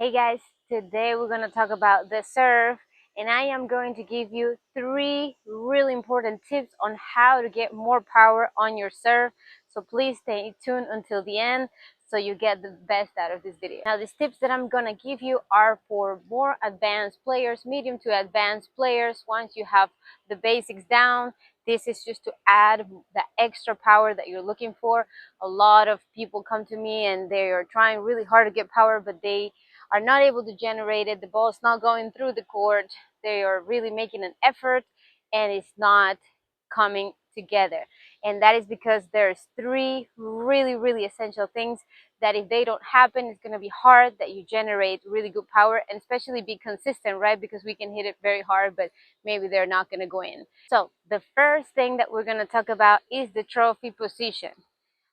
Hey guys, today we're going to talk about the serve, and I am going to give you 3 really important tips on how to get more power on your serve. So please stay tuned until the end so you get the best out of this video. Now these tips that I'm going to give you are for more advanced players, medium to advanced players. Once you have the basics down, this is just to add the extra power that you're looking for. A lot of people come to me and they are trying really hard to get power, but they are not able to generate it. The ball is not going through the court. They are really making an effort and it's not coming together. And that is because there's 3 really essential things that if they don't happen, it's going to be hard that you generate really good power, and especially be consistent, right? Because we can hit it very hard, but maybe they're not going to go in. So the first thing that we're going to talk about is the trophy position.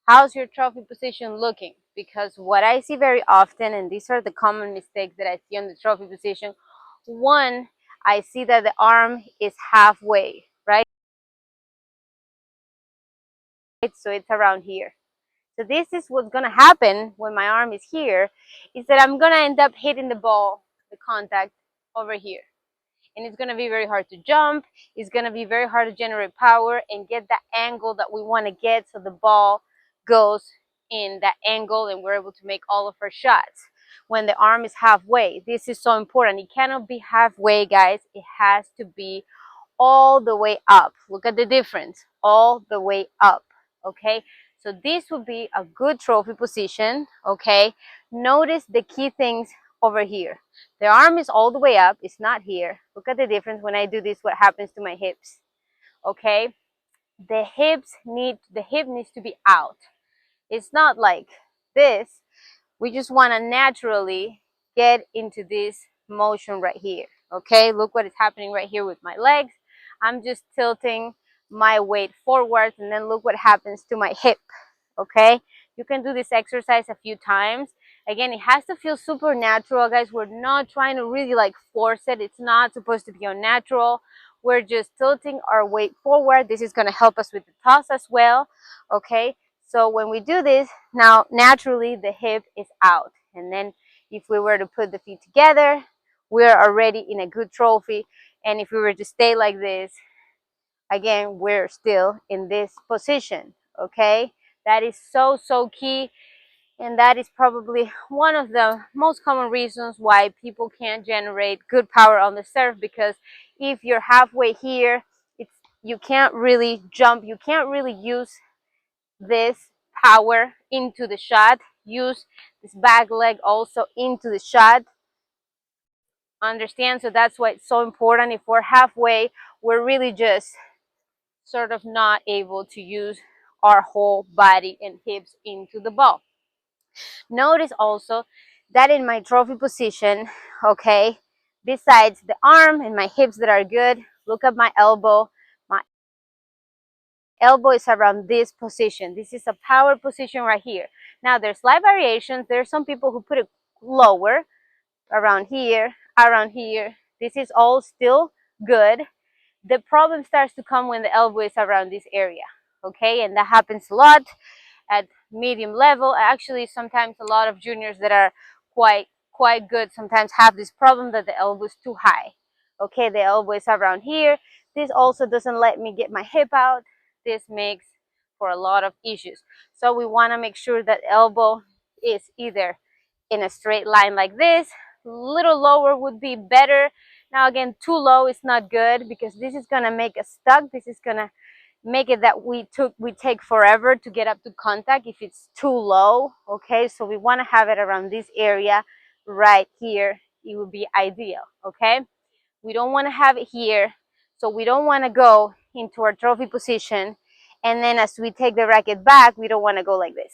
How's your trophy position looking? Because what I see very often, and these are the common mistakes that I see on the trophy position. One, I see that the arm is halfway, right? So it's around here. So this is what's going to happen when my arm is here, is that I'm going to end up hitting the ball, the contact, over here. And it's going to be very hard to jump. It's going to be very hard to generate power and get that angle that we want to get so the ball goes in that angle and we're able to make all of our shots when the arm is halfway. This is so important. It cannot be halfway, guys. It has to be all the way up. Look at the difference. All the way up. Okay, so this would be a good trophy position. Okay, notice the key things over here. The arm is all the way up. It's not here. Look at the difference. When I do this, what happens to my hips? Okay, the hip needs to be out. It's not like this. We just want to naturally get into this motion right here. Okay, look what is happening right here with my legs. I'm just tilting my weight forwards, and then look what happens to my hip. Okay, you can do this exercise a few times. Again, it has to feel super natural, guys. We're not trying to really like force it. It's not supposed to be unnatural. We're just tilting our weight forward. This is going to help us with the toss as well. Okay, so when we do this, now naturally the hip is out. And then if we were to put the feet together, we're already in a good trophy. And if we were to stay like this, again, we're still in this position. Okay, that is so key. And that is probably one of the most common reasons why people can't generate good power on the serve, because if you're halfway here, you can't really jump. You can't really use this power into the shot. Use this back leg also into the shot. Understand? So that's why it's so important. If we're halfway, we're really just sort of not able to use our whole body and hips into the ball. Notice also that in my trophy position, okay, besides the arm and my hips that are good, look at my elbow. My elbow is around this position. This is a power position right here. Now there's slight variations. There's some people who put it lower, around here, around here. This is all still good. The problem starts to come when the elbow is around this area, okay? And that happens a lot at medium level. Actually, sometimes a lot of juniors that are quite good sometimes have this problem that the elbow is too high. Okay, the elbow is around here. This also doesn't let me get my hip out. This makes for a lot of issues. So we want to make sure that elbow is either in a straight line like this. Little lower would be better. Now again, too low is not good, because this is going to make us stuck. This is going to make it that we take forever to get up to contact if it's too low. Okay, so we want to have it around this area right here. It would be ideal. Okay, we don't want to have it here, so we don't want to go into our trophy position, and then as we take the racket back, we don't want to go like this.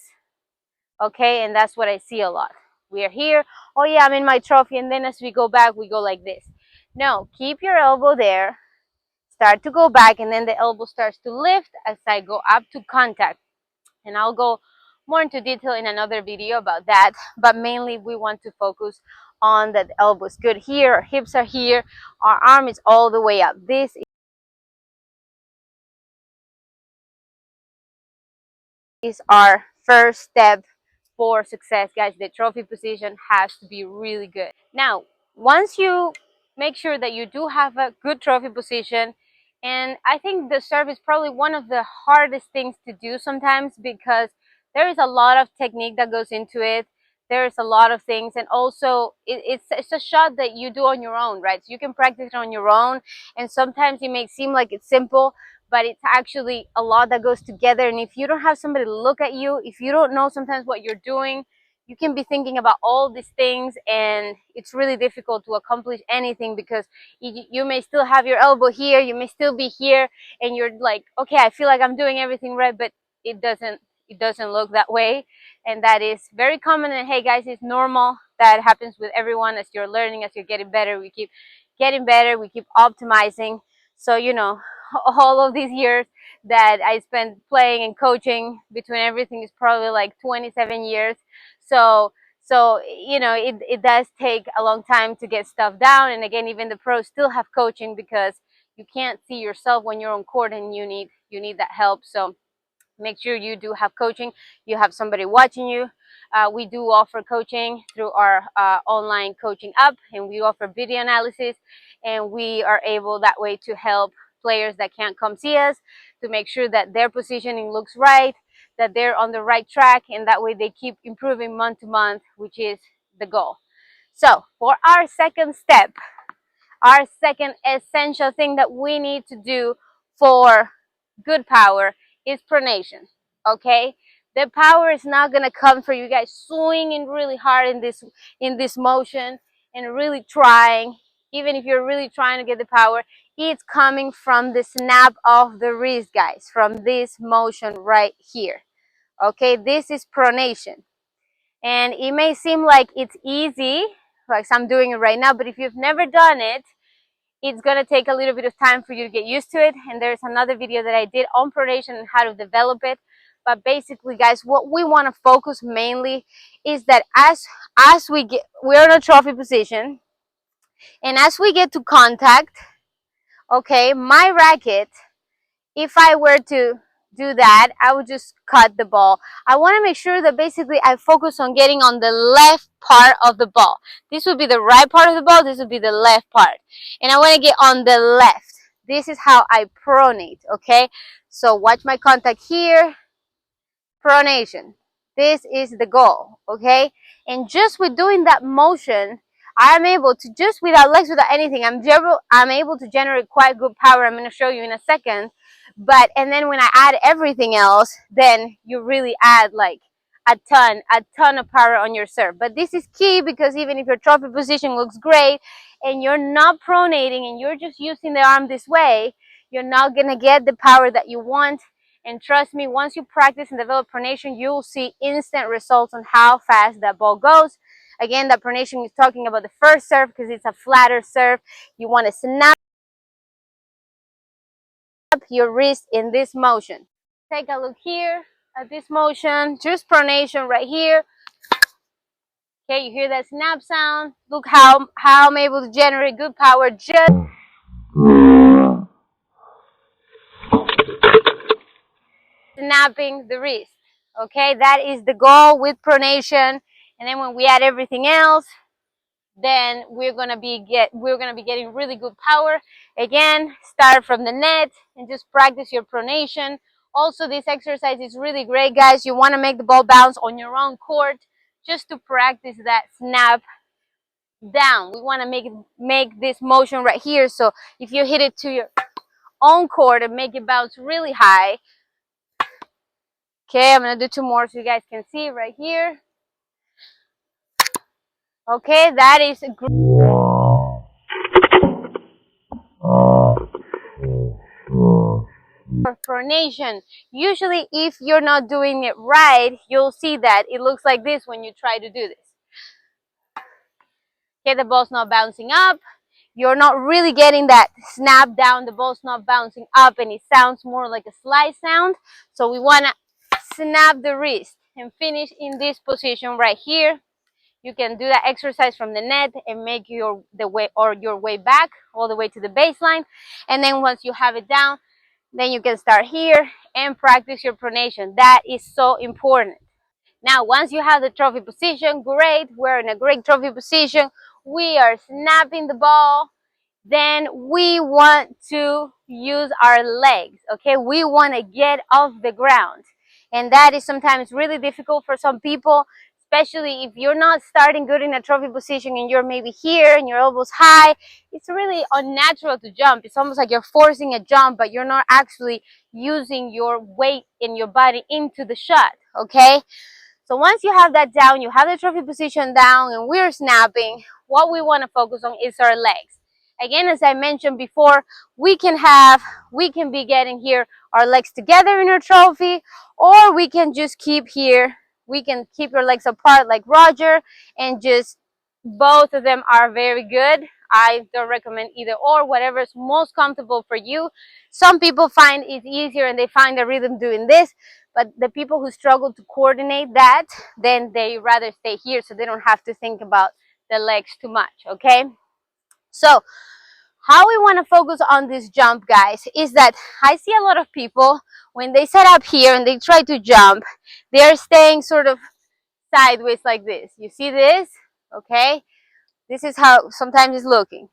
Okay, and that's what I see a lot. We are here, oh yeah, I'm in my trophy, and then as we go back, we go like this. No, keep your elbow there. Start to go back, and then the elbow starts to lift as I go up to contact. And I'll go more into detail in another video about that, but mainly we want to focus on that the elbow is good here, our hips are here, our arm is all the way up. This is our first step for success, guys. The trophy position has to be really good. Now, once you make sure that you do have a good trophy position, and I think the serve is probably one of the hardest things to do sometimes, because there is a lot of technique that goes into it. There's a lot of things, and also it's a shot that you do on your own, right? So you can practice it on your own, and sometimes it may seem like it's simple, but it's actually a lot that goes together. And if you don't have somebody to look at you, if you don't know sometimes what you're doing, you can be thinking about all these things, and it's really difficult to accomplish anything, because you may still have your elbow here, you may still be here, and you're like, okay, I feel like I'm doing everything right, but it doesn't look that way. And that is very common. And hey guys, it's normal. That happens with everyone. As you're learning, as you're getting better, we keep getting better, we keep optimizing. So you know, all of these years that I spent playing and coaching, between everything, is probably like 27 years. So you know, it does take a long time to get stuff down. And again, even the pros still have coaching, because you can't see yourself when you're on court, and you need that help. So make sure you do have coaching, you have somebody watching you. We do offer coaching through our online coaching app, and we offer video analysis, and we are able that way to help players that can't come see us, to make sure that their positioning looks right, that they're on the right track, and that way they keep improving month to month, which is the goal. So for our second step, our second essential thing that we need to do for good power is pronation. Okay, the power is not gonna come for you guys swinging really hard in this motion and really trying. Even if you're really trying to get the power, it's coming from the snap of the wrist, guys, from this motion right here. Okay, this is pronation, and it may seem like it's easy, like I'm doing it right now, but if you've never done it, it's going to take a little bit of time for you to get used to it. And there's another video that I did on pronation and how to develop it. But basically, guys, what we want to focus mainly is that as we're in a trophy position, and as we get to contact, okay, my racket, if I were to do that, I would just cut the ball. I want to make sure that basically I focus on getting on the left part of the ball. This would be the right part of the ball, this would be the left part. And I want to get on the left. This is how I pronate, okay? So watch my contact here, pronation. This is the goal, okay? And just with doing that motion, I'm able to, just without legs, without anything, I'm able to generate quite good power. I'm going to show you in a second. But, and then when I add everything else, then you really add like a ton of power on your serve. But this is key, because even if your trophy position looks great and you're not pronating and you're just using the arm this way, you're not going to get the power that you want. And trust me, once you practice and develop pronation, you will see instant results on how fast that ball goes. Again, that pronation is talking about the first serve, because it's a flatter serve. You want to snap your wrist in this motion. Take a look here at this motion, just pronation right here. Okay, you hear that snap sound. Look how I'm able to generate good power just snapping the wrist. Okay, that is the goal with pronation. And then when we add everything else, then we're gonna be getting really good power. Again, start from the net and just practice your pronation. Also, this exercise is really great, guys. You want to make the ball bounce on your own court, just to practice that snap down. We want to make this motion right here. So if you hit it to your own court and make it bounce really high. Okay, I'm gonna do two more so you guys can see right here. Okay, that is great. For pronation, usually if you're not doing it right, you'll see that it looks like this when you try to do this. Okay, the ball's not bouncing up. You're not really getting that snap down. The ball's not bouncing up, and it sounds more like a slide sound. So we want to snap the wrist and finish in this position right here. You can do that exercise from the net and make your way back all the way to the baseline. And then once you have it down, then you can start here and practice your pronation. That is so important. Now, once you have the trophy position, great, we're in a great trophy position. We are snapping the ball. Then we want to use our legs, okay? We want to get off the ground. And that is sometimes really difficult for some people, especially if you're not starting good in a trophy position and you're maybe here and your elbows high. It's really unnatural to jump. It's almost like you're forcing a jump, but you're not actually using your weight in your body into the shot, okay? So once you have that down, you have the trophy position down and we're snapping, what we want to focus on is our legs. Again, as I mentioned before, we can be getting here our legs together in our trophy, or we can just keep here. We can keep your legs apart like Roger, and just both of them are very good. I don't recommend either or, whatever is most comfortable for you. Some people find it easier and they find the rhythm doing this, but the people who struggle to coordinate that, then they rather stay here so they don't have to think about the legs too much, okay? So how we want to focus on this jump, guys, is that I see a lot of people when they set up here and they try to jump, they're staying sort of sideways like this. You see this? Okay, this is how sometimes it's looking.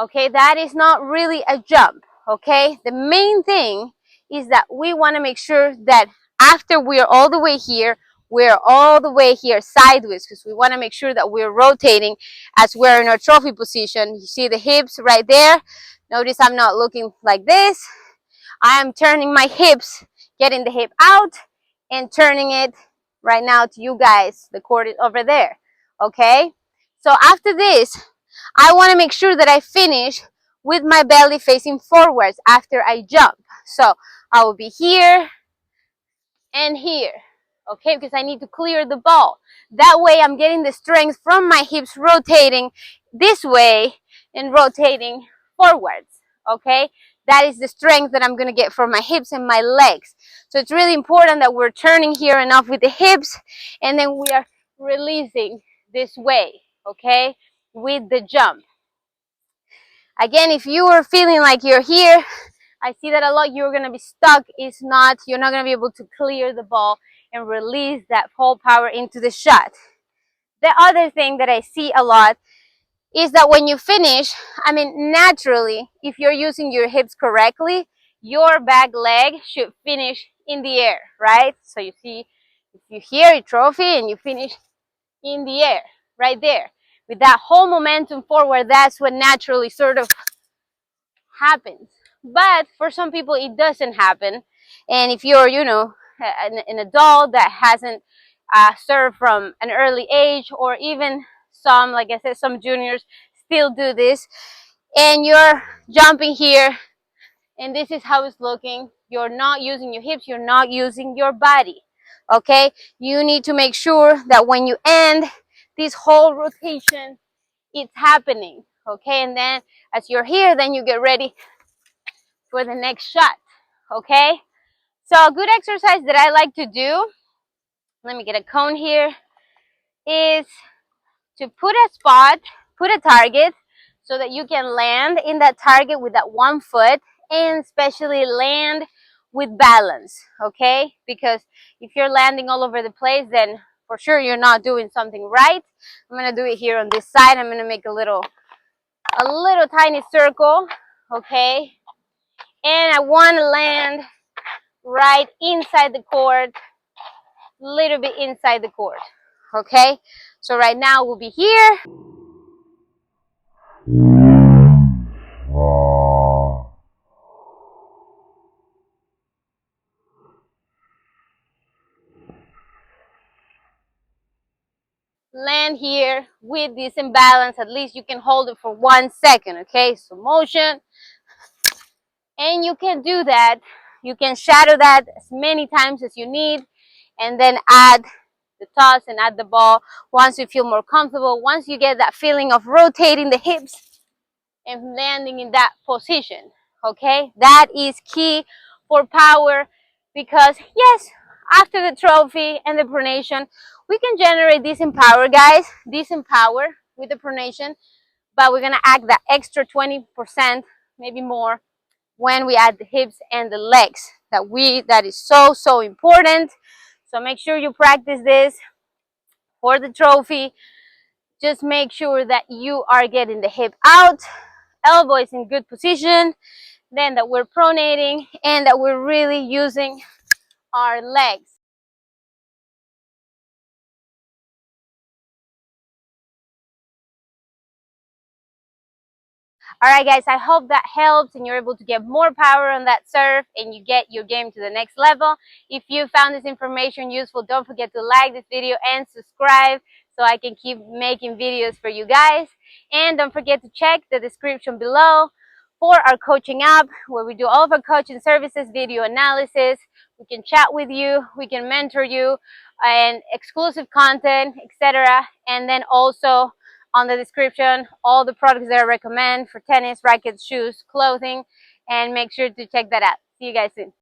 Okay, that is not really a jump. Okay, the main thing is that we want to make sure that after we're all the way here, we're all the way here sideways, because we want to make sure that we're rotating as we're in our trophy position. You see the hips right there. Notice I'm not looking like this. I am turning my hips, getting the hip out and turning it right now to you guys. The cord is over there. Okay, so after this, I want to make sure that I finish with my belly facing forwards after I jump. So I will be here and here, okay, because I need to clear the ball. That way I'm getting the strength from my hips rotating this way and rotating forwards, okay? That is the strength that I'm going to get from my hips and my legs. So it's really important that we're turning here enough with the hips, and then we are releasing this way, okay, with the jump. Again, if you are feeling like you're here, I see that a lot, you're going to be stuck. It's not, you're not going to be able to clear the ball and release that whole power into the shot. The other thing that I see a lot is that when you finish, I mean, naturally, if you're using your hips correctly, your back leg should finish in the air, right? So you see, if you hear a trophy and you finish in the air, right there, with that whole momentum forward, that's what naturally sort of happens. But for some people it doesn't happen, and if you're, you know, an adult that hasn't served from an early age, or even some, like I said, some juniors still do this, and you're jumping here and this is how it's looking, you're not using your hips, you're not using your body, okay? You need to make sure that when you end this whole rotation, it's happening, okay? And then as you're here, then you get ready for the next shot, okay? So a good exercise that I like to do, let me get a cone here, is to put a spot, put a target, so that you can land in that target with that one foot, and especially land with balance, okay? Because if you're landing all over the place, then for sure you're not doing something right. I'm gonna do it here on this side. I'm gonna make a little tiny circle, okay? And I want to land right inside the court, a little bit inside the court, okay? So right now we'll be here. Land here with this imbalance. At least you can hold it for 1 second, okay? So motion, and you can do that. You can shadow that as many times as you need, and then add the toss and add the ball once you feel more comfortable, once you get that feeling of rotating the hips and landing in that position, okay? That is key for power, because yes, after the trophy and the pronation, we can generate decent power, guys, decent power with the pronation, but we're gonna add that extra 20%, maybe more, when we add the hips and the legs. That is so important So make sure you practice this for the trophy. Just make sure that you are getting the hip out, elbow is in good position, then that we're pronating, and that we're really using our legs. All right, guys, I hope that helps and you're able to get more power on that serve and you get your game to the next level. If you found this information useful, don't forget to like this video and subscribe so I can keep making videos for you guys. And don't forget to check the description below for our coaching app, where we do all of our coaching services, video analysis. We can chat with you, we can mentor you, and exclusive content, etc. And then also on the description all the products that I recommend for tennis, rackets, shoes, clothing, and make sure to check that out. See you guys soon.